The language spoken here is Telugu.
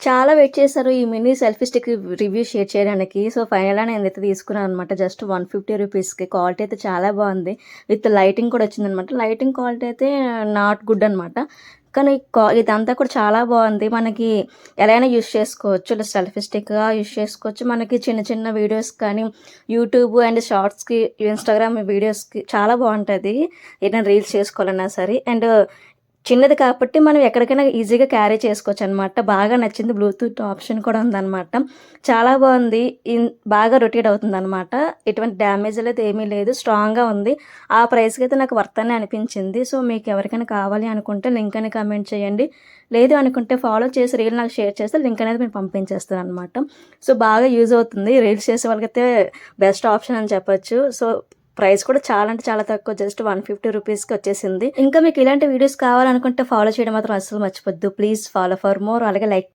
చాలా వెయిట్ చేశారు ఈ mini selfie stick review share చేయడానికి. సో, ఫైనల్‌గా నేనైతే తీసుకున్నాను అనమాట. జస్ట్ 150 రూపీస్‌కి. క్వాలిటీ అయితే చాలా బావుంది. విత్ లైటింగ్ కూడా వచ్చిందనమాట. లైటింగ్ క్వాలిటీ అయితే నాట్ గుడ్ అనమాట. కానీ ఇదంతా కూడా చాలా బావుంది. మనకి ఎలా అయినా యూజ్ చేసుకోవచ్చు. ఇలా సెల్ఫీ స్టిక్‌గా యూజ్ చేసుకోవచ్చు. మనకి చిన్న చిన్న వీడియోస్ కానీ, యూట్యూబ్ అండ్ షార్ట్స్‌కి, ఇన్‌స్టాగ్రామ్ వీడియోస్‌కి చాలా బావుంటది. ఏదైనా రీల్స్ చేసుకోవాలన్నా సరే. అండ్ చిన్నది కాబట్టి మనం ఎక్కడికైనా ఈజీగా క్యారీ చేసుకోవచ్చనమాట. బాగా నచ్చింది. బ్లూటూత్ ఆప్షన్ కూడా ఉందనమాట. చాలా బావుంది. బాగా రొటేట్ అవుతుందనమాట. ఎటువంటి డ్యామేజ్ అనేది ఏమీ లేదు. స్ట్రాంగ్‌గా ఉంది. ఆ ప్రైస్‌కైతే నాకు వర్త్ అనే అనిపించింది. సో, మీకు ఎవరికైనా కావాలి అనుకుంటే లింక్ అని కామెంట్ చేయండి. లేదు అనుకుంటే ఫాలో చేసి రీల్ నాకు షేర్ చేస్తే లింక్ అనేది నేను పంపించేస్తాననమాట. సో, బాగా యూజ్ అవుతుంది. రీల్స్ చేసే వాళ్ళకైతే బెస్ట్ ఆప్షన్ అని చెప్పొచ్చు. సో, ప్రైస్ కూడా చాలా అంటే చాలా తక్కువ. జస్ట్ 150 రూపీస్‌కి వచ్చేసింది. ఇంకా మీకు ఇలాంటి వీడియోస్ కావాలనుకుంటే ఫాలో చేయడం మాత్రం అస్సలు మర్చిపోద్దు. Please follow for more. అలాగే లైక్